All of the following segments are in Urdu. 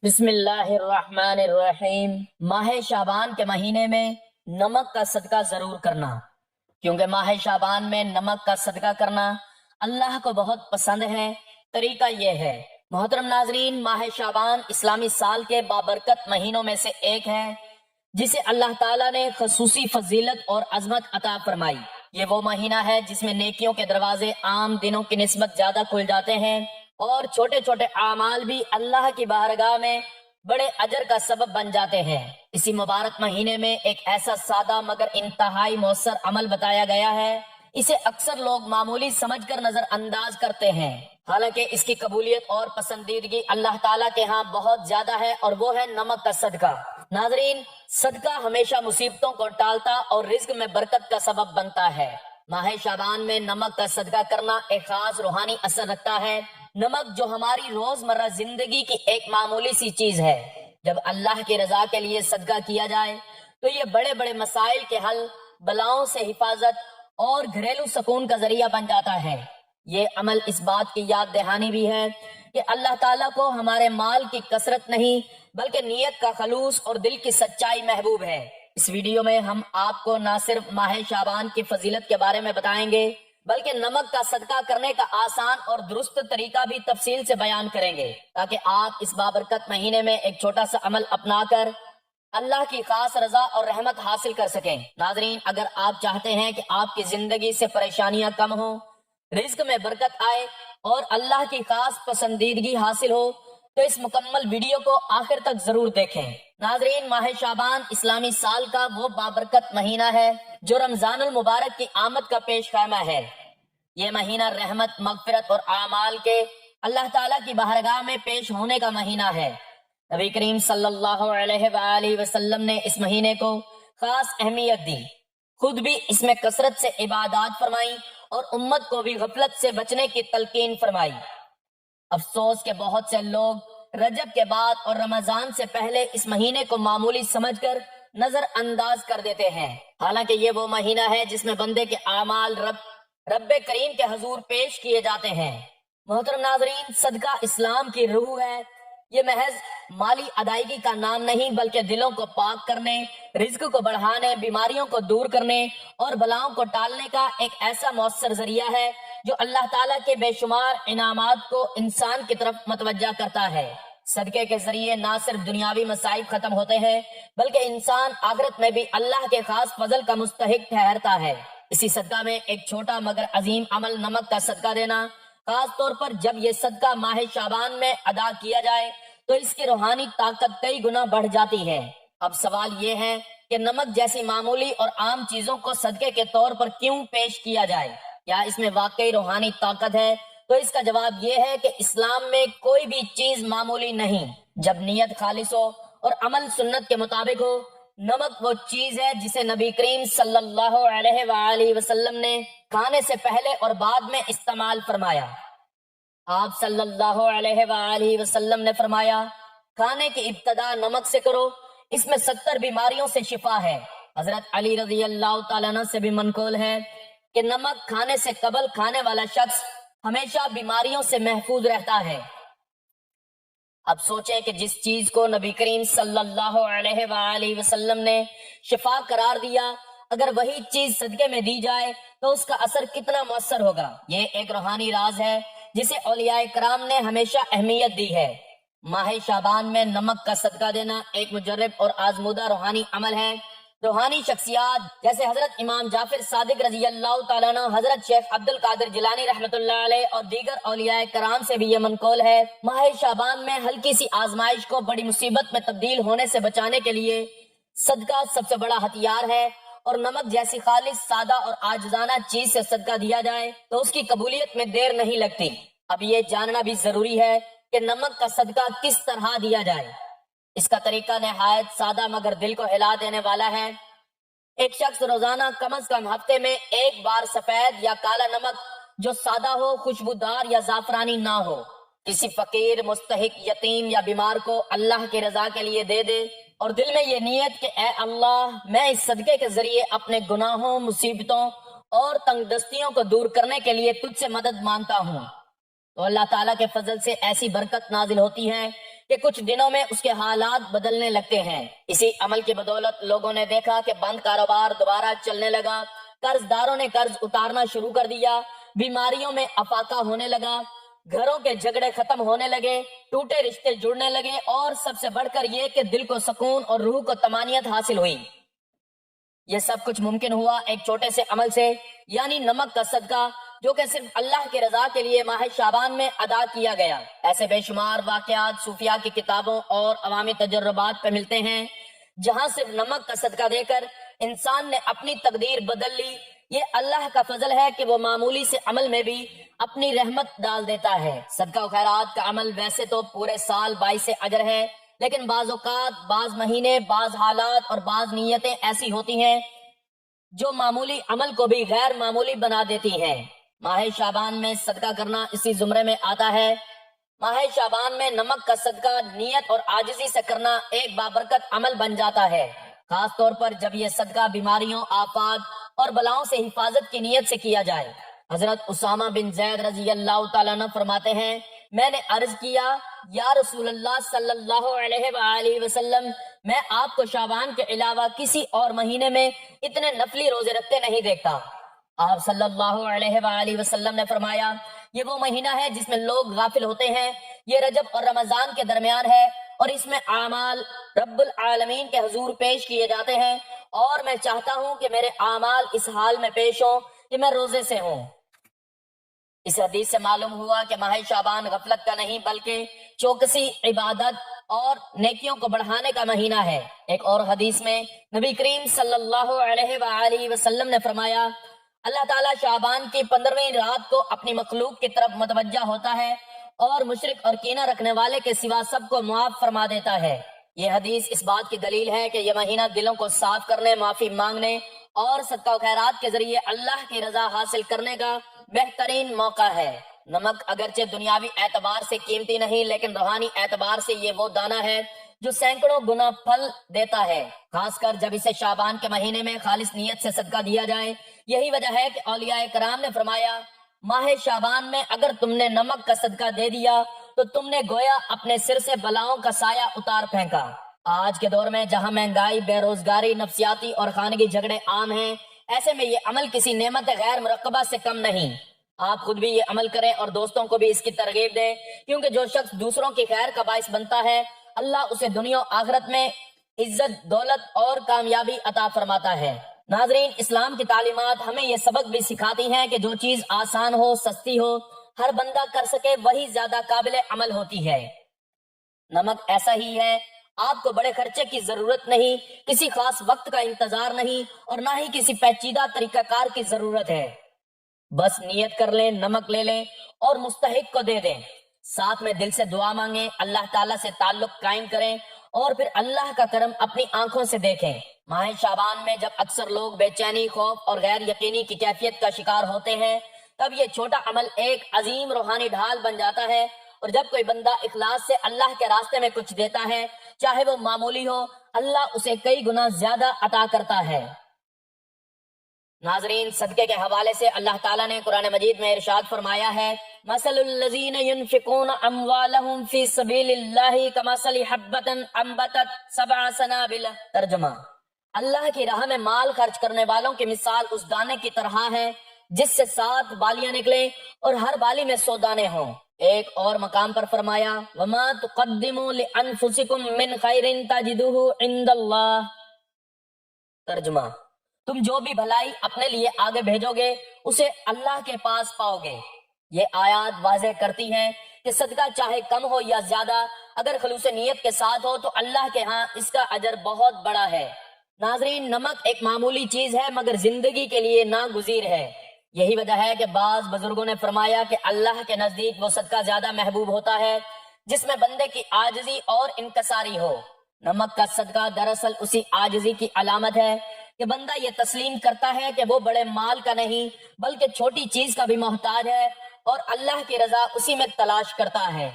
بسم اللہ الرحمن الرحیم۔ ماہ شعبان کے مہینے میں نمک کا صدقہ ضرور کرنا، کیونکہ ماہ شعبان میں نمک کا صدقہ کرنا اللہ کو بہت پسند ہے۔ طریقہ یہ ہے، محترم ناظرین، ماہ شعبان اسلامی سال کے بابرکت مہینوں میں سے ایک ہے جسے اللہ تعالیٰ نے خصوصی فضیلت اور عظمت عطا فرمائی۔ یہ وہ مہینہ ہے جس میں نیکیوں کے دروازے عام دنوں کی نسبت زیادہ کھل جاتے ہیں اور چھوٹے چھوٹے اعمال بھی اللہ کی بارگاہ میں بڑے اجر کا سبب بن جاتے ہیں۔ اسی مبارک مہینے میں ایک ایسا سادہ مگر انتہائی مؤثر عمل بتایا گیا ہے، اسے اکثر لوگ معمولی سمجھ کر نظر انداز کرتے ہیں، حالانکہ اس کی قبولیت اور پسندیدگی اللہ تعالیٰ کے ہاں بہت زیادہ ہے، اور وہ ہے نمک کا صدقہ۔ ناظرین، صدقہ ہمیشہ مصیبتوں کو ٹالتا اور رزق میں برکت کا سبب بنتا ہے۔ ماہ شعبان میں نمک کا صدقہ کرنا ایک خاص روحانی اثر رکھتا ہے۔ نمک جو ہماری روزمرہ زندگی کی ایک معمولی سی چیز ہے، جب اللہ کی رضا کے لیے صدقہ کیا جائے تو یہ بڑے بڑے مسائل کے حل، بلاؤں سے حفاظت اور گھریلو سکون کا ذریعہ بن جاتا ہے۔ یہ عمل اس بات کی یاد دہانی بھی ہے کہ اللہ تعالیٰ کو ہمارے مال کی کثرت نہیں بلکہ نیت کا خلوص اور دل کی سچائی محبوب ہے۔ اس ویڈیو میں ہم آپ کو نہ صرف ماہ شعبان کی فضیلت کے بارے میں بتائیں گے بلکہ نمک کا صدقہ کرنے کا آسان اور درست طریقہ بھی تفصیل سے بیان کریں گے، تاکہ آپ اس بابرکت مہینے میں ایک چھوٹا سا عمل اپنا کر اللہ کی خاص رضا اور رحمت حاصل کر سکیں۔ ناظرین، اگر آپ چاہتے ہیں کہ آپ کی زندگی سے پریشانیاں کم ہوں، رزق میں برکت آئے اور اللہ کی خاص پسندیدگی حاصل ہو تو اس مکمل ویڈیو کو آخر تک ضرور دیکھیں۔ ناظرین، ماہ شعبان اسلامی سال کا وہ بابرکت مہینہ ہے جو رمضان المبارک کی آمد کا پیش خیمہ ہے۔ یہ مہینہ رحمت، مغفرت اور اعمال کے اللہ تعالیٰ کی بارگاہ میں پیش ہونے کا مہینہ ہے۔ نبی کریم صلی اللہ علیہ وآلہ وسلم نے اس مہینے کو خاص اہمیت دی، خود بھی اس میں کثرت سے عبادات فرمائی اور امت کو بھی غفلت سے بچنے کی تلقین فرمائی۔ افسوس کہ بہت سے لوگ رجب کے بعد اور رمضان سے پہلے اس مہینے کو معمولی سمجھ کر نظر انداز کر دیتے ہیں، حالانکہ یہ وہ مہینہ ہے جس میں بندے کے اعمال رب کریم کے حضور پیش کیے جاتے ہیں۔ محترم ناظرین، صدقہ اسلام کی روح ہے۔ یہ محض مالی ادائیگی کا نام نہیں بلکہ دلوں کو پاک کرنے، رزق کو بڑھانے، بیماریوں کو دور کرنے اور بلاؤں کو ٹالنے کا ایک ایسا مؤثر ذریعہ ہے جو اللہ تعالیٰ کے بے شمار انعامات کو انسان کی طرف متوجہ کرتا ہے۔ صدقے کے ذریعے نہ صرف دنیاوی مصائب ختم ہوتے ہیں بلکہ انسان آخرت میں بھی اللہ کے خاص فضل کا مستحق ٹھہرتا ہے۔ اسی صدقہ میں ایک چھوٹا مگر عظیم عمل نمک کا صدقہ دینا، خاص طور پر جب یہ صدقہ ماہ شعبان میں ادا کیا جائے تو اس کی روحانی طاقت کئی گنا بڑھ جاتی ہے۔ اب سوال یہ ہے کہ نمک جیسی معمولی اور عام چیزوں کو صدقے کے طور پر کیوں پیش کیا جائے؟ کیا اس میں واقعی روحانی طاقت ہے؟ تو اس کا جواب یہ ہے کہ اسلام میں کوئی بھی چیز معمولی نہیں جب نیت خالص ہو اور عمل سنت کے مطابق ہو۔ نمک وہ چیز ہے جسے نبی کریم صلی اللہ علیہ وآلہ وسلم نے کھانے سے پہلے اور بعد میں استعمال فرمایا۔ آپ صلی اللہ علیہ وآلہ وسلم نے فرمایا، کھانے کی ابتدا نمک سے کرو، اس میں 70 بیماریوں سے شفا ہے۔ حضرت علی رضی اللہ تعالیٰ عنہ سے بھی منقول ہے کہ نمک کھانے سے قبل کھانے والا شخص ہمیشہ بیماریوں سے محفوظ رہتا ہے۔ اب سوچیں کہ جس چیز کو نبی کریم صلی اللہ علیہ وآلہ وسلم نے شفا قرار دیا، اگر وہی چیز صدقے میں دی جائے تو اس کا اثر کتنا مؤثر ہوگا۔ یہ ایک روحانی راز ہے جسے اولیاء کرام نے ہمیشہ اہمیت دی ہے۔ ماہ شعبان میں نمک کا صدقہ دینا ایک مجرب اور آزمودہ روحانی عمل ہے۔ روحانی شخصیات جیسے حضرت امام جعفر صادق رضی اللہ تعالیٰ عنہ، حضرت شیخ عبد القادر جیلانی رحمۃ اللہ علیہ اور دیگر اولیاء کرام سے بھی یہ منقول ہے، ماہ شعبان میں ہلکی سی آزمائش کو بڑی مصیبت میں تبدیل ہونے سے بچانے کے لیے صدقہ سب سے بڑا ہتھیار ہے، اور نمک جیسی خالص، سادہ اور عاجزانہ چیز سے صدقہ دیا جائے تو اس کی قبولیت میں دیر نہیں لگتی۔ اب یہ جاننا بھی ضروری ہے کہ نمک کا صدقہ کس طرح دیا جائے۔ اس کا طریقہ نہایت سادہ مگر دل کو ہلا دینے والا ہے۔ ایک شخص روزانہ کم از کم ہفتے میں ایک بار سفید یا کالا نمک جو سادہ ہو، خوشبودار یا زعفرانی نہ ہو، کسی فقیر، مستحق، یتیم یا بیمار کو اللہ کی رضا کے لیے دے دے، اور دل میں یہ نیت کہ اے اللہ، میں اس صدقے کے ذریعے اپنے گناہوں، مصیبتوں اور تنگ دستیوں کو دور کرنے کے لیے تجھ سے مدد مانگتا ہوں، تو اللہ تعالیٰ کے فضل سے ایسی برکت نازل ہوتی ہے کہ کچھ دنوں میں اس کے حالات بدلنے لگتے ہیں۔ اسی عمل کی بدولت لوگوں نے دیکھا کہ بند کاروبار دوبارہ چلنے لگا، قرض داروں نے قرض اتارنا شروع کر دیا، بیماریوں میں افاقہ ہونے لگا، گھروں کے جھگڑے ختم ہونے لگے، ٹوٹے رشتے جڑنے لگے، اور سب سے بڑھ کر یہ کہ دل کو سکون اور روح کو طمانینت حاصل ہوئی۔ یہ سب کچھ ممکن ہوا ایک چھوٹے سے عمل سے، یعنی نمک کا صدقہ، جو کہ صرف اللہ کی رضا کے لیے ماہ شعبان میں ادا کیا گیا۔ ایسے بے شمار واقعات صوفیاء کی کتابوں اور عوامی تجربات پہ ملتے ہیں جہاں صرف نمک کا صدقہ دے کر انسان نے اپنی تقدیر بدل لی۔ یہ اللہ کا فضل ہے کہ وہ معمولی سے عمل میں بھی اپنی رحمت ڈال دیتا ہے۔ صدقہ و خیرات کا عمل ویسے تو پورے سال باعث اجر ہے، لیکن بعض اوقات، بعض مہینے، بعض حالات اور بعض نیتیں ایسی ہوتی ہیں جو معمولی عمل کو بھی غیر معمولی بنا دیتی ہیں۔ ماہ شعبان میں صدقہ کرنا اسی زمرے میں آتا ہے۔ ماہ شعبان میں نمک کا صدقہ نیت اور عاجزی سے کرنا ایک بابرکت عمل بن جاتا ہے، خاص طور پر جب یہ صدقہ بیماریوں، آفات اور بلاؤں سے حفاظت کی نیت سے کیا جائے۔ حضرت اسامہ بن زید رضی اللہ تعالیٰ عنہ فرماتے ہیں، میں نے عرض کیا، یا رسول اللہ صلی اللہ علیہ وآلہ وسلم، میں آپ کو شعبان کے علاوہ کسی اور مہینے میں اتنے نفلی روزے رکھتے نہیں دیکھتا۔ آپ صلی اللہ علیہ وآلہ وسلم نے فرمایا، یہ وہ مہینہ ہے جس میں لوگ غافل ہوتے ہیں، یہ رجب اور رمضان کے درمیان ہے، اور اس میں اعمال رب العالمین کے حضور پیش کیے جاتے ہیں، اور میں چاہتا ہوں کہ میرے اعمال اس حال میں پیش ہوں کہ میں روزے سے ہوں۔ اس حدیث سے معلوم ہوا کہ ماہ شعبان غفلت کا نہیں بلکہ چوکسی، عبادت اور نیکیوں کو بڑھانے کا مہینہ ہے۔ ایک اور حدیث میں نبی کریم صلی اللہ علیہ وآلہ وسلم نے فرمایا، اللہ تعالیٰ شعبان کی 15ویں رات کو اپنی مخلوق کی طرف متوجہ ہوتا ہے اور مشرک اور کینہ رکھنے والے کے سوا سب کو معاف فرما دیتا ہے۔ یہ حدیث اس بات کی دلیل ہے کہ یہ مہینہ دلوں کو صاف کرنے، معافی مانگنے اور صدقہ و خیرات کے ذریعے اللہ کی رضا حاصل کرنے کا بہترین موقع ہے۔ نمک اگرچہ دنیاوی اعتبار سے قیمتی نہیں، لیکن روحانی اعتبار سے یہ وہ دانہ ہے جو سینکڑوں گنا پھل دیتا ہے، خاص کر جب اسے شعبان کے مہینے میں خالص نیت سے صدقہ دیا جائے۔ یہی وجہ ہے کہ اولیاء کرام نے فرمایا، ماہ شعبان میں اگر تم نے نمک کا صدقہ دے دیا تو تم نے گویا اپنے سر سے بلاؤں کا سایہ اتار پھینکا۔ آج کے دور میں جہاں مہنگائی، بے روزگاری، نفسیاتی اور خانگی جھگڑے عام ہیں، ایسے میں یہ عمل کسی نعمت غیر مرکبہ سے کم نہیں۔ آپ خود بھی یہ عمل کریں اور دوستوں کو بھی اس کی ترغیب دیں، کیونکہ جو شخص دوسروں کی خیر کا باعث بنتا ہے، اللہ اسے دنیا و آخرت میں عزت، دولت اور کامیابی عطا فرماتا ہے۔ ناظرین، اسلام کی تعلیمات ہمیں یہ سبق بھی سکھاتی ہیں کہ جو چیز آسان ہو، سستی ہو، ہر بندہ کر سکے، وہی زیادہ قابل عمل ہوتی ہے۔ نمک ایسا ہی ہے، آپ کو بڑے خرچے کی ضرورت نہیں، کسی خاص وقت کا انتظار نہیں، اور نہ ہی کسی پیچیدہ طریقہ کار کی ضرورت ہے۔ بس نیت کر لیں، نمک لے لیں اور مستحق کو دے دیں، ساتھ میں دل سے دعا مانگیں، اللہ تعالیٰ سے تعلق قائم کریں، اور پھر اللہ کا کرم اپنی آنکھوں سے دیکھیں۔ ماہ شعبان میں جب اکثر لوگ بے چینی، خوف اور غیر یقینی کی کیفیت کا شکار ہوتے ہیں، تب یہ چھوٹا عمل ایک عظیم روحانی ڈھال بن جاتا ہے، اور جب کوئی بندہ اخلاص سے اللہ کے راستے میں کچھ دیتا ہے، چاہے وہ معمولی ہو، اللہ اسے کئی گنا زیادہ عطا کرتا ہے۔ ناظرین، صدقے کے حوالے سے اللہ تعالیٰ نے قرآن مجید میں ارشاد فرمایا ہے، مثل الذین ينفقون اموالهم فی سبیل اللہ کمثل حبۃ انبتت 7 سنابل۔ ترجمہ، اللہ کی راہ میں مال خرچ کرنے والوں کی مثال اس دانے کی طرح ہے جس سے 7 بالیاں نکلیں اور ہر بالی میں 100 دانے ہوں۔ ایک اور مقام پر فرمایا، وما تقدموا لانفسکم من خیر تجدوہ عند اللہ۔ ترجمہ، تم جو بھی بھلائی اپنے لیے آگے بھیجو گے اسے اللہ کے پاس پاؤ گے۔ یہ آیات واضح کرتی ہیں کہ صدقہ چاہے کم ہو یا زیادہ، اگر خلوص نیت کے ساتھ ہو تو اللہ کے ہاں اس کا اجر بہت بڑا ہے۔ ناظرین، نمک ایک معمولی چیز ہے مگر زندگی کے لیے ناگزیر ہے۔ یہی وجہ ہے کہ بعض بزرگوں نے فرمایا کہ اللہ کے نزدیک وہ صدقہ زیادہ محبوب ہوتا ہے جس میں بندے کی عاجزی اور انکساری ہو۔ نمک کا صدقہ دراصل اسی عاجزی کی علامت ہے کہ بندہ یہ تسلیم کرتا ہے کہ وہ بڑے مال کا نہیں بلکہ چھوٹی چیز کا بھی محتاج ہے، اور اللہ کی رضا اسی میں تلاش کرتا ہے۔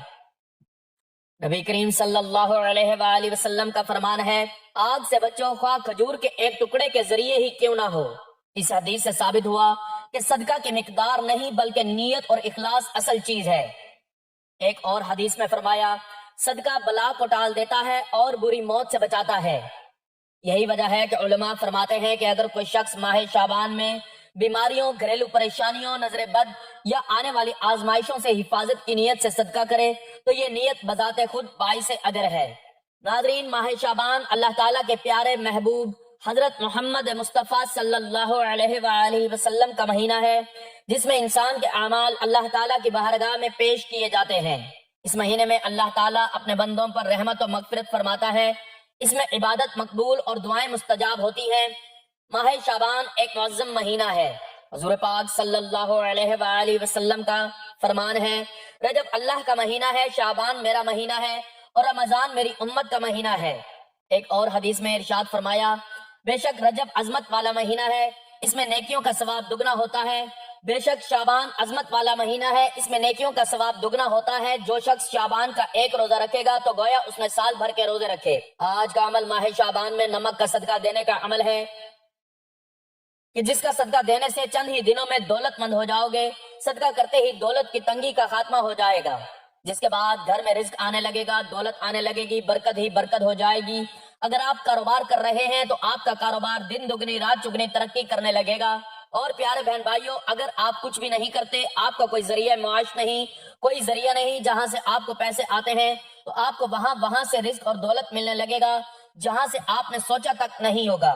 نبی کریم صلی اللہ علیہ وآلہ وسلم کا فرمان ہے، آگ سے بچو، خواہ کھجور کے ایک ٹکڑے کے ذریعے ہی کیوں نہ ہو۔ اس حدیث سے ثابت ہوا کہ صدقہ کی مقدار نہیں بلکہ نیت اور اخلاص اصل چیز ہے۔ ایک اور حدیث میں فرمایا، صدقہ بلا کو ٹال دیتا ہے اور بری موت سے بچاتا ہے۔ یہی وجہ ہے کہ علماء فرماتے ہیں کہ اگر کوئی شخص ماہ شعبان میں بیماریوں، گھریلو پریشانیوں، نظر بد یا آنے والی آزمائشوں سے حفاظت کی نیت سے صدقہ کرے تو یہ نیت بذات خود باعث اجر ہے۔ ناظرین، ماہ شعبان اللہ تعالیٰ کے پیارے محبوب حضرت محمد مصطفیٰ صلی اللہ علیہ وآلہ وسلم کا مہینہ ہے، جس میں انسان کے اعمال اللہ تعالیٰ کی بارگاہ میں پیش کیے جاتے ہیں۔ اس مہینے میں اللہ تعالیٰ اپنے بندوں پر رحمت و مغفرت فرماتا ہے، اس میں عبادت مقبول اور دعائیں مستجاب ہوتی ہیں۔ ماہ شعبان ایک معظم مہینہ ہے۔ حضور پاک صلی اللہ علیہ وآلہ وسلم کا فرمان ہے، رجب اللہ کا مہینہ ہے، شعبان میرا مہینہ ہے اور رمضان میری امت کا مہینہ ہے۔ ایک اور حدیث میں ارشاد فرمایا، بے شک رجب عظمت والا مہینہ ہے، اس میں نیکیوں کا ثواب دگنا ہوتا ہے۔ بے شک شعبان عظمت والا مہینہ ہے، اس میں نیکیوں کا ثواب دگنا ہوتا ہے۔ جو شخص شعبان کا ایک روزہ رکھے گا تو گویا اس نے سال بھر کے روزے رکھے۔ آج کا عمل ماہ شعبان میں نمک کا صدقہ دینے کا عمل ہے، کہ جس کا صدقہ دینے سے چند ہی دنوں میں دولت مند ہو جاؤ گے۔ صدقہ کرتے ہی دولت کی تنگی کا خاتمہ ہو جائے گا، جس کے بعد گھر میں رزق آنے لگے گا، دولت آنے لگے گی، برکت ہی برکت ہو جائے گی۔ اگر آپ کاروبار کر رہے ہیں تو آپ کا کاروبار دن دگنی رات چگنی ترقی کرنے لگے گا۔ اور پیارے بہن بھائیوں، اگر آپ کچھ بھی نہیں کرتے، آپ کا کوئی ذریعہ معاش نہیں، کوئی ذریعہ نہیں جہاں سے آپ کو پیسے آتے ہیں، تو آپ کو وہاں سے رزق اور دولت ملنے لگے گا جہاں سے آپ نے سوچا تک نہیں ہوگا۔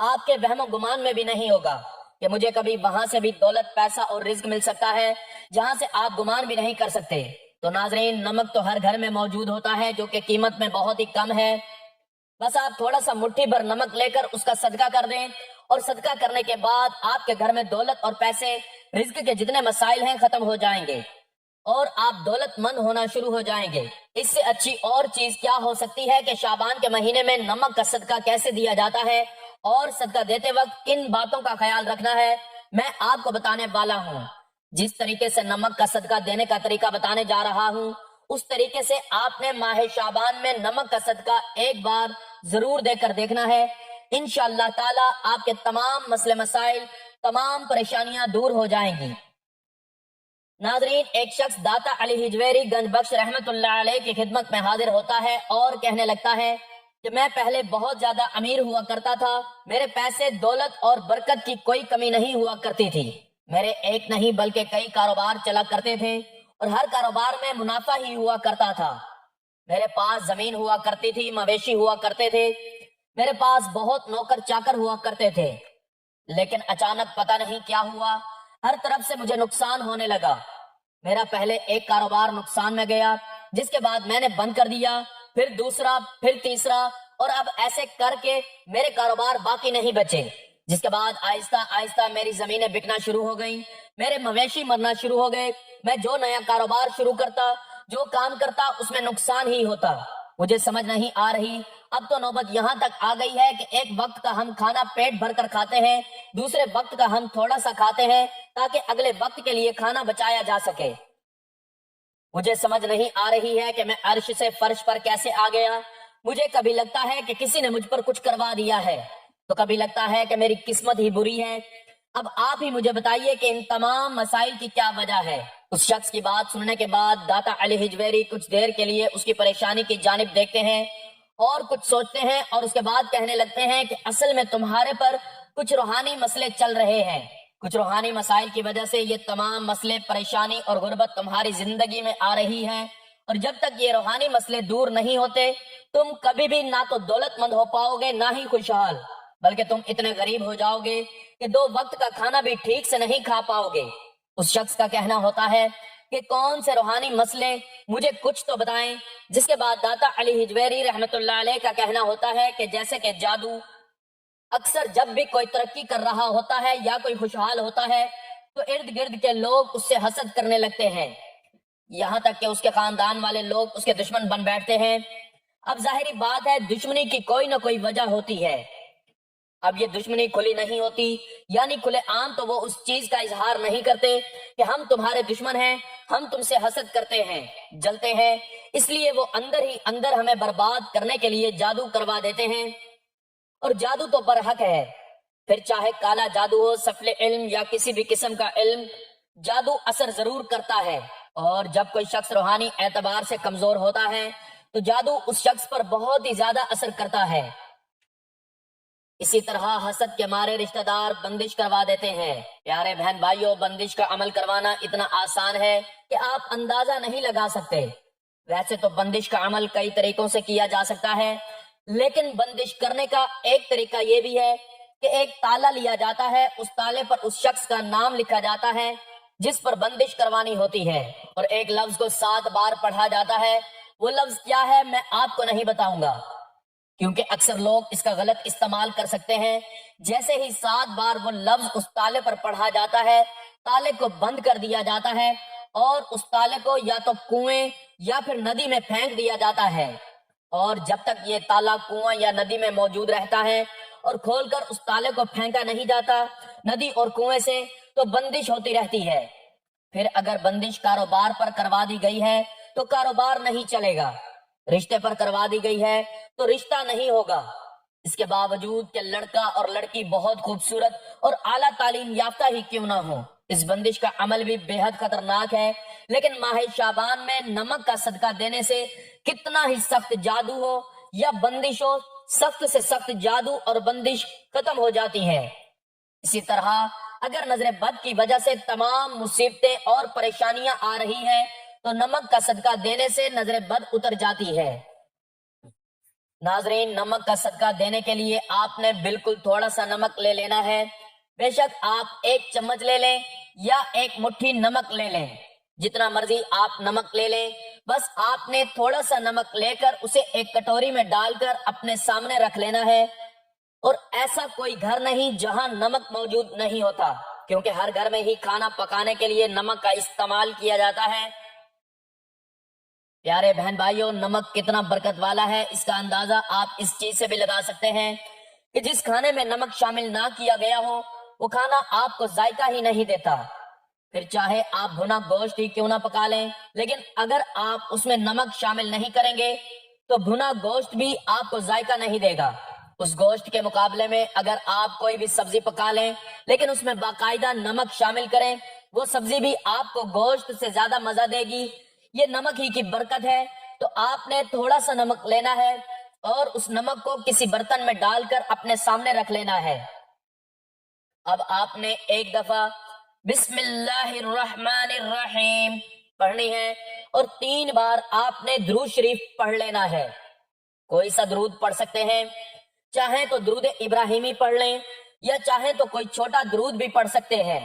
آپ کے وہم و گمان میں بھی نہیں ہوگا کہ مجھے کبھی وہاں سے بھی دولت، پیسہ اور رزق مل سکتا ہے جہاں سے آپ گمان بھی نہیں کر سکتے۔ تو ناظرین، نمک تو ہر گھر میں موجود ہوتا ہے، جو کہ قیمت میں بہت ہی کم ہے۔ بس آپ تھوڑا سا مٹھی بھر نمک لے کر اس کا صدقہ کر دیں، اور صدقہ کرنے کے بعد آپ کے گھر میں دولت اور پیسے، رزق کے جتنے مسائل ہیں ختم ہو جائیں گے اور آپ دولت مند ہونا شروع ہو جائیں گے۔ اس سے اچھی اور چیز کیا ہو سکتی ہے کہ شعبان کے مہینے میں نمک کا صدقہ کیسے دیا جاتا ہے اور صدقہ دیتے وقت کن باتوں کا خیال رکھنا ہے، میں آپ کو بتانے والا ہوں۔ جس طریقے سے نمک کا صدقہ دینے کا طریقہ بتانے جا رہا ہوں، اس طریقے سے آپ نے ماہ شعبان میں نمک کا صدقہ ایک بار ضرور دے کر دیکھنا ہے۔ انشاءاللہ تعالی آپ کے تمام مسئلے مسائل، تمام پریشانیاں دور ہو جائیں گی۔ ناظرین، ایک شخص داتا علی ہجویری گنج بخش رحمت اللہ علیہ کی خدمت میں حاضر ہوتا ہے اور کہنے لگتا ہے کہ میں پہلے بہت زیادہ امیر ہوا کرتا تھا، میرے پیسے، دولت اور برکت کی کوئی کمی نہیں ہوا کرتی تھی، میرے ایک نہیں بلکہ کئی کاروبار چلا کرتے تھے اور ہر کاروبار میں منافع ہی ہوا کرتا تھا، میرے پاس زمین ہوا کرتی تھی، مویشی ہوا کرتے تھے، میرے پاس بہت نوکر چاکر ہوا کرتے تھے، لیکن اچانک پتہ نہیں کیا ہوا، ہر طرف سے مجھے نقصان ہونے لگا۔ میرا پہلے ایک کاروبار نقصان میں گیا، جس کے بعد میں نے بند کر دیا، پھر دوسرا، پھر تیسرا، اور اب ایسے کر کے میرے کاروبار باقی نہیں بچے، جس کے بعد آہستہ آہستہ میری زمینیں بکنا شروع ہو گئیں، میرے مویشی مرنا شروع ہو گئے، میں جو نیا کاروبار شروع کرتا، جو کام کرتا، اس میں نقصان ہی ہوتا۔ مجھے سمجھ نہیں آ رہی، اب تو نوبت یہاں تک آ گئی ہے کہ ایک وقت کا ہم کھانا پیٹ بھر کر کھاتے ہیں، دوسرے وقت کا ہم تھوڑا سا کھاتے ہیں تاکہ اگلے وقت کے لیے کھانا بچایا جا سکے۔ مجھے سمجھ نہیں آ رہی ہے کہ میں عرش سے فرش پر کیسے آ گیا۔ مجھے کبھی لگتا ہے کہ کسی نے مجھ پر کچھ کروا دیا ہے، تو کبھی لگتا ہے کہ میری قسمت ہی بری ہے۔ اب آپ ہی مجھے بتائیے کہ ان تمام مسائل کی کیا وجہ ہے۔ اس شخص کی بات سننے کے بعد داتا علی ہجویری کچھ دیر کے لیے اس کی پریشانی کی جانب دیکھتے ہیں اور کچھ سوچتے ہیں، اور اس کے بعد کہنے لگتے ہیں کہ اصل میں تمہارے پر کچھ روحانی مسئلے چل رہے ہیں، کچھ روحانی مسائل کی وجہ سے یہ تمام مسئلے، پریشانی اور غربت تمہاری زندگی میں آ رہی ہے، اور جب تک یہ روحانی مسئلے دور نہیں ہوتے تم کبھی بھی نہ تو دولت مند ہو پاؤ گے، نہ ہی خوشحال، بلکہ تم اتنے غریب ہو جاؤ گے کہ 2 وقت کا کھانا بھی ٹھیک سے نہیں کھا پاؤ گے۔ اس شخص کا کہنا ہوتا ہے کہ کون سے روحانی مسئلے، مجھے کچھ تو بتائیں۔ جس کے بعد داتا علی ہجویری رحمت اللہ علیہ کا کہنا ہوتا ہے کہ جیسے کہ جادو، اکثر جب بھی کوئی ترقی کر رہا ہوتا ہے یا کوئی خوشحال ہوتا ہے تو ارد گرد کے لوگ اس سے حسد کرنے لگتے ہیں، یہاں تک کہ اس کے خاندان والے لوگ اس کے دشمن بن بیٹھتے ہیں۔ اب ظاہری بات ہے، دشمنی کی کوئی نہ کوئی وجہ ہوتی ہے۔ اب یہ دشمنی کھلی نہیں ہوتی، یعنی کھلے عام تو وہ اس چیز کا اظہار نہیں کرتے کہ ہم تمہارے دشمن ہیں، ہم تم سے حسد کرتے ہیں، جلتے ہیں، اس لیے وہ اندر ہی اندر ہمیں برباد کرنے کے لیے جادو کروا دیتے ہیں، اور جادو تو برحق ہے، پھر چاہے کالا جادو ہو، سفل علم یا کسی بھی قسم کا علم، جادو اثر ضرور کرتا ہے۔ اور جب کوئی شخص روحانی اعتبار سے کمزور ہوتا ہے تو جادو اس شخص پر بہت ہی زیادہ اثر کرتا ہے۔ اسی طرح حسد کے مارے رشتہ دار بندش کروا دیتے ہیں۔ پیارے بہن بھائیوں، بندش کا عمل کروانا اتنا آسان ہے کہ آپ اندازہ نہیں لگا سکتے۔ ویسے تو بندش کا عمل کئی طریقوں سے کیا جا سکتا ہے، لیکن بندش کرنے کا ایک طریقہ یہ بھی ہے کہ ایک تالا لیا جاتا ہے، اس تالے پر اس شخص کا نام لکھا جاتا ہے جس پر بندش کروانی ہوتی ہے، اور ایک لفظ کو 7 بار پڑھا جاتا ہے۔ وہ لفظ کیا ہے میں آپ کو نہیں بتاؤں گا، کیونکہ اکثر لوگ اس کا غلط استعمال کر سکتے ہیں۔ جیسے ہی 7 بار وہ لفظ اس تالے پر پڑھا جاتا ہے، تالے کو بند کر دیا جاتا ہے اور اس تالے کو یا تو کنویں یا پھر ندی میں پھینک دیا جاتا ہے، اور جب تک یہ تالا کنواں یا ندی میں موجود رہتا ہے اور کھول کر اس تالے کو پھینکا نہیں جاتا ندی اور کنویں سے، تو بندش ہوتی رہتی ہے۔ پھر اگر بندش کاروبار پر کروا دی گئی ہے تو کاروبار نہیں چلے گا، رشتے پر کروا دی گئی ہے تو رشتہ نہیں ہوگا۔ اس کے باوجود کہ لڑکا اور لڑکی بہت خوبصورت اور اعلیٰ تعلیم یافتہ ہی کیوں نہ ہو، اس بندش کا عمل بھی بے حد خطرناک ہے۔ لیکن ماہ شعبان میں نمک کا صدقہ دینے سے کتنا ہی سخت جادو ہو یا بندش ہو، سخت سے سخت جادو اور بندش ختم ہو جاتی ہے۔ اسی طرح اگر نظر بد کی وجہ سے تمام مصیبتیں اور پریشانیاں آ رہی ہیں تو نمک کا صدقہ دینے سے نظر بد اتر جاتی ہے۔ ناظرین، نمک کا صدقہ دینے کے لیے آپ نے بالکل تھوڑا سا نمک لے لینا ہے۔ بے شک آپ 1 چمچ لے لیں یا 1 مٹھی نمک لے لیں، جتنا مرضی آپ نمک لے لیں، بس آپ نے تھوڑا سا نمک لے کر اسے ایک کٹوری میں ڈال کر اپنے سامنے رکھ لینا ہے۔ اور ایسا کوئی گھر نہیں جہاں نمک موجود نہیں ہوتا، کیونکہ ہر گھر میں ہی کھانا پکانے کے لیے نمک کا استعمال کیا جاتا ہے۔ پیارے بہن بھائیوں، نمک کتنا برکت والا ہے اس کا اندازہ آپ اس چیز سے بھی لگا سکتے ہیں کہ جس کھانے میں نمک شامل نہ کیا گیا ہو وہ کھانا آپ کو ذائقہ ہی نہیں دیتا، پھر چاہے آپ بھنا گوشت ہی کیوں نہ پکا لیں، لیکن اگر آپ اس میں نمک شامل نہیں کریں گے تو بھنا گوشت بھی آپ کو ذائقہ نہیں دے گا۔ اس گوشت کے مقابلے میں اگر آپ کوئی بھی سبزی پکا لیں لیکن اس میں باقاعدہ نمک شامل کریں، وہ سبزی بھی آپ کو گوشت سے زیادہ مزہ دے گی۔ یہ نمک ہی کی برکت ہے۔ تو آپ نے تھوڑا سا نمک لینا ہے اور اس نمک کو کسی برتن میں ڈال کر اپنے سامنے رکھ لینا ہے۔ اب آپ نے ایک دفعہ بسم اللہ الرحمن الرحیم پڑھنی ہے اور 3 بار آپ نے درود شریف پڑھ لینا ہے۔ کوئی سا درود پڑھ سکتے ہیں، چاہیں تو درود ابراہیمی پڑھ لیں یا چاہیں تو کوئی چھوٹا درود بھی پڑھ سکتے ہیں۔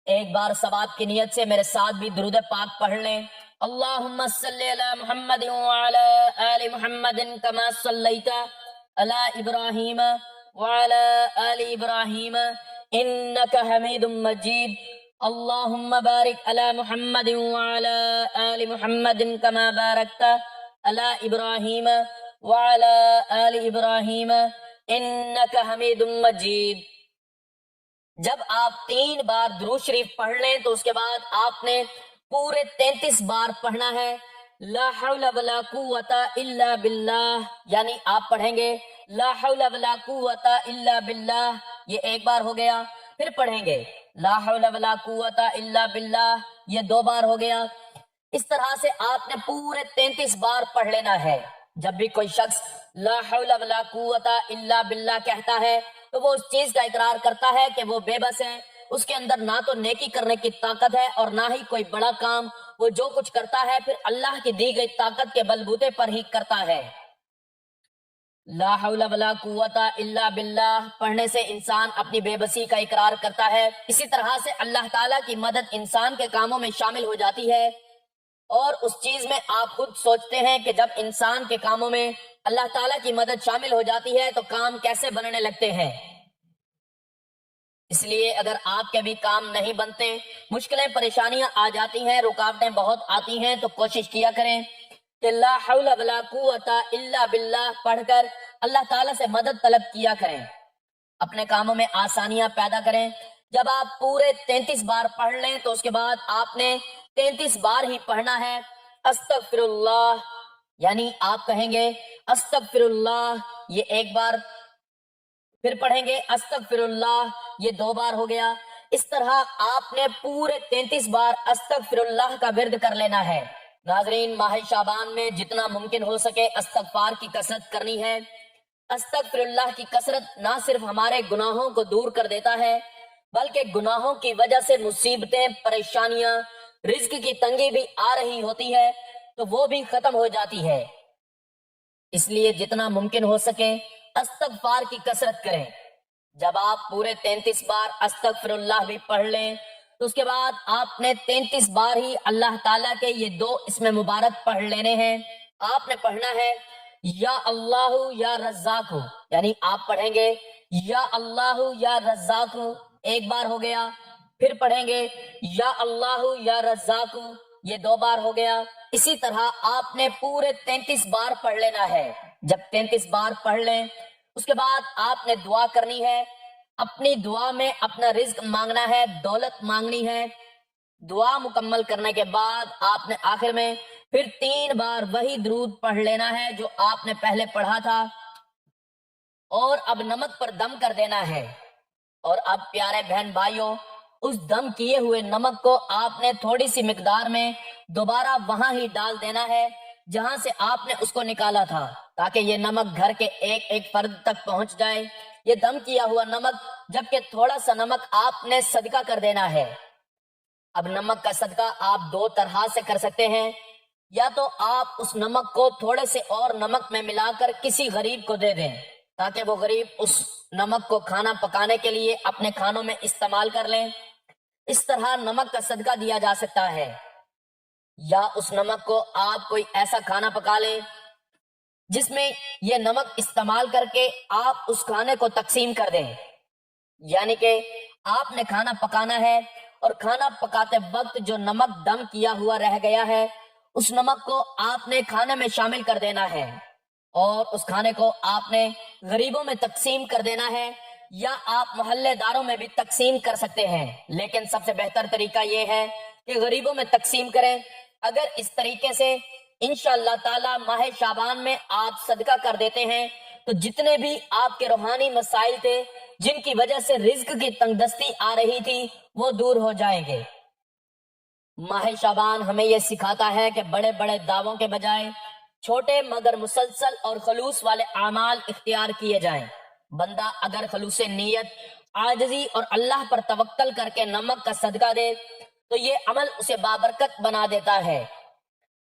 ایک بار ثواب کی نیت سے میرے ساتھ بھی درود پاک پڑھ لیں۔ اللہم صلی علی محمد وعلی آل محمد کما صلیت علی ابراہیم وعلی آل ابراہیم انک حمید مجید۔ اللہم بارک علی محمد وعلی آل محمد کما بارکت علی ابراہیم وعلی آل ابراہیم انک حمید مجید۔ جب آپ 3 بار درود شریف پڑھ لیں تو اس کے بعد آپ نے پورے 33 بار پڑھنا ہے لا حول ولا قوت الا باللہ، یعنی آپ پڑھیں گے لا حول ولا قوت الا باللہ، یہ 1 بار ہو گیا، پھر پڑھیں گے لا حول ولا قوت الا باللہ، یہ 2 بار ہو گیا۔ اس طرح سے آپ نے پورے 33 بار پڑھ لینا ہے۔ جب بھی کوئی شخص لا حول ولا قوت الا باللہ کہتا ہے تو وہ اس چیز کا اقرار کرتا ہے کہ وہ بے بس ہے، اس کے اندر نہ تو نیکی کرنے کی طاقت ہے اور نہ ہی کوئی بڑا کام، وہ جو کچھ کرتا ہے پھر اللہ کی دی گئی طاقت کے بلبوتے پر ہی کرتا ہے۔ لا حول ولا قوت الا باللہ پڑھنے سے انسان اپنی بے بسی کا اقرار کرتا ہے۔ اسی طرح سے اللہ تعالیٰ کی مدد انسان کے کاموں میں شامل ہو جاتی ہے، اور اس چیز میں آپ خود سوچتے ہیں کہ جب انسان کے کاموں میں اللہ تعالیٰ کی مدد شامل ہو جاتی ہے تو کام کیسے بننے لگتے ہیں۔ اس لیے اگر آپ کے بھی کام نہیں بنتے، مشکلیں پریشانیاں آ جاتی ہیں، رکاوٹیں بہت آتی ہیں، تو کوشش کیا کریں کہ لا حول ولا قوت الا باللہ پڑھ کر اللہ تعالیٰ سے مدد طلب کیا کریں، اپنے کاموں میں آسانیاں پیدا کریں۔ جب آپ پورے 33 بار پڑھ لیں تو اس کے بعد آپ نے 33 بار ہی پڑھنا ہے استغفر اللہ، یعنی آپ کہیں گے استغفر اللہ، یہ 1 بار، پھر پڑھیں گے استغفر اللہ، یہ 2 بار ہو گیا۔ اس طرح آپ نے پورے 33 بار استغفر اللہ کا ورد کر لینا ہے۔ ناظرین، ماہ شعبان میں جتنا ممکن ہو سکے استغفار کی کثرت کرنی ہے۔ استغفر اللہ کی کثرت نہ صرف ہمارے گناہوں کو دور کر دیتا ہے بلکہ گناہوں کی وجہ سے مصیبتیں، پریشانیاں، رزق کی تنگی بھی آ رہی ہوتی ہے تو وہ بھی ختم ہو جاتی ہے۔ اس لیے جتنا ممکن ہو سکے استغفار کی کثرت کریں۔ جب آپ پورے 33 بار استغفر اللہ بھی پڑھ لیں تو اس کے بعد آپ نے 33 بار ہی اللہ تعالیٰ کے یہ 2 اسم مبارک پڑھ لینے ہیں۔ آپ نے پڑھنا ہے یا اللہ یا رزاق، یعنی آپ پڑھیں گے یا اللہ یا رزاق، ایک بار ہو گیا، پھر پڑھیں گے یا اللہ یا رزاق، یہ 2 بار ہو گیا۔ اسی طرح آپ نے پورے 33 بار پڑھ لینا ہے۔ جب 33 بار پڑھ لیں اس کے بعد آپ نے دعا کرنی ہے۔ اپنی دعا میں اپنا رزق مانگنا ہے، دولت مانگنی ہے۔ دعا مکمل کرنے کے بعد آپ نے آخر میں پھر 3 بار وہی درود پڑھ لینا ہے جو آپ نے پہلے پڑھا تھا، اور اب نمک پر دم کر دینا ہے۔ اور اب پیارے بہن بھائیوں، اس دم کیے ہوئے نمک کو آپ نے تھوڑی سی مقدار میں دوبارہ وہاں ہی ڈال دینا ہے جہاں سے آپ نے اس کو نکالا تھا، تاکہ یہ نمک گھر کے ایک ایک فرد تک پہنچ جائے۔ یہ دم کیا ہوا نمک، جبکہ تھوڑا سا نمک آپ نے صدقہ کر دینا ہے۔ اب نمک کا صدقہ آپ 2 طرح سے کر سکتے ہیں، یا تو آپ اس نمک کو تھوڑے سے اور نمک میں ملا کر کسی غریب کو دے دیں تاکہ وہ غریب اس نمک کو کھانا پکانے کے لیے اپنے کھانوں میں استعمال کر لیں۔ اس طرح نمک کا صدقہ دیا جا سکتا ہے، یا اس نمک کو آپ کوئی ایسا کھانا پکا لیں جس میں یہ نمک استعمال کر کے آپ اس کھانے کو تقسیم کر دیں۔ یعنی کہ آپ نے کھانا پکانا ہے اور کھانا پکاتے وقت جو نمک دم کیا ہوا رہ گیا ہے اس نمک کو آپ نے کھانے میں شامل کر دینا ہے، اور اس کھانے کو آپ نے غریبوں میں تقسیم کر دینا ہے، یا آپ محلے داروں میں بھی تقسیم کر سکتے ہیں، لیکن سب سے بہتر طریقہ یہ ہے کہ غریبوں میں تقسیم کریں۔ اگر اس طریقے سے انشاءاللہ تعالی ماہ شعبان میں آپ صدقہ کر دیتے ہیں تو جتنے بھی آپ کے روحانی مسائل تھے جن کی وجہ سے رزق کی تنگ دستی آ رہی تھی وہ دور ہو جائیں گے۔ ماہ شعبان ہمیں یہ سکھاتا ہے کہ بڑے بڑے دعووں کے بجائے چھوٹے مگر مسلسل اور خلوص والے اعمال اختیار کیے جائیں۔ بندہ اگر خلوص نیت، عاجزی اور اللہ پر توکل کر کے نمک کا صدقہ دے تو یہ عمل اسے بابرکت بنا دیتا ہے۔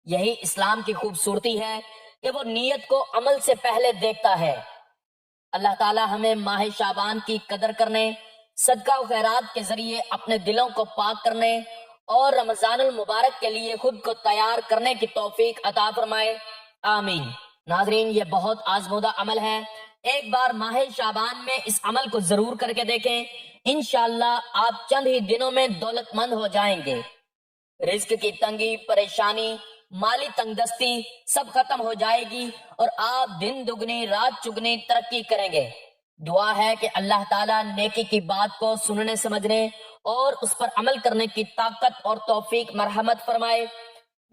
یہی اسلام کی خوبصورتی ہے کہ وہ نیت کو عمل سے پہلے دیکھتا ہے۔ اللہ تعالی ہمیں ماہ شعبان کی قدر کرنے، صدقہ و خیرات کے ذریعے اپنے دلوں کو پاک کرنے اور رمضان المبارک کے لیے خود کو تیار کرنے کی توفیق عطا فرمائے، آمین۔ ناظرین، یہ بہت آزمودہ عمل ہے، ایک بار ماہ شعبان میں اس عمل کو ضرور کر کے دیکھیں، انشاءاللہ آپ چند ہی دنوں میں دولت مند ہو جائیں گے۔ رزق کی تنگی، پریشانی، مالی تنگ دستی سب ختم ہو جائے گی اور آپ دن دگنی رات چگنی ترقی کریں گے۔ دعا ہے کہ اللہ تعالیٰ نیکی کی بات کو سننے سمجھنے اور اس پر عمل کرنے کی طاقت اور توفیق مرحمت فرمائے۔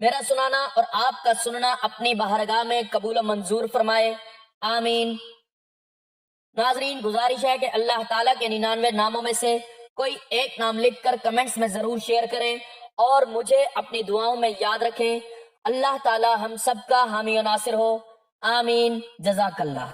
میرا سنانا اور آپ کا سننا اپنی بارگاہ میں قبول و منظور فرمائے، آمین۔ ناظرین، گزارش ہے کہ اللہ تعالیٰ کے 99 ناموں میں سے کوئی ایک نام لکھ کر کمنٹس میں ضرور شیئر کریں اور مجھے اپنی دعاؤں میں یاد رکھیں۔ اللہ تعالیٰ ہم سب کا حامی و ناصر ہو، آمین۔ جزاک اللہ۔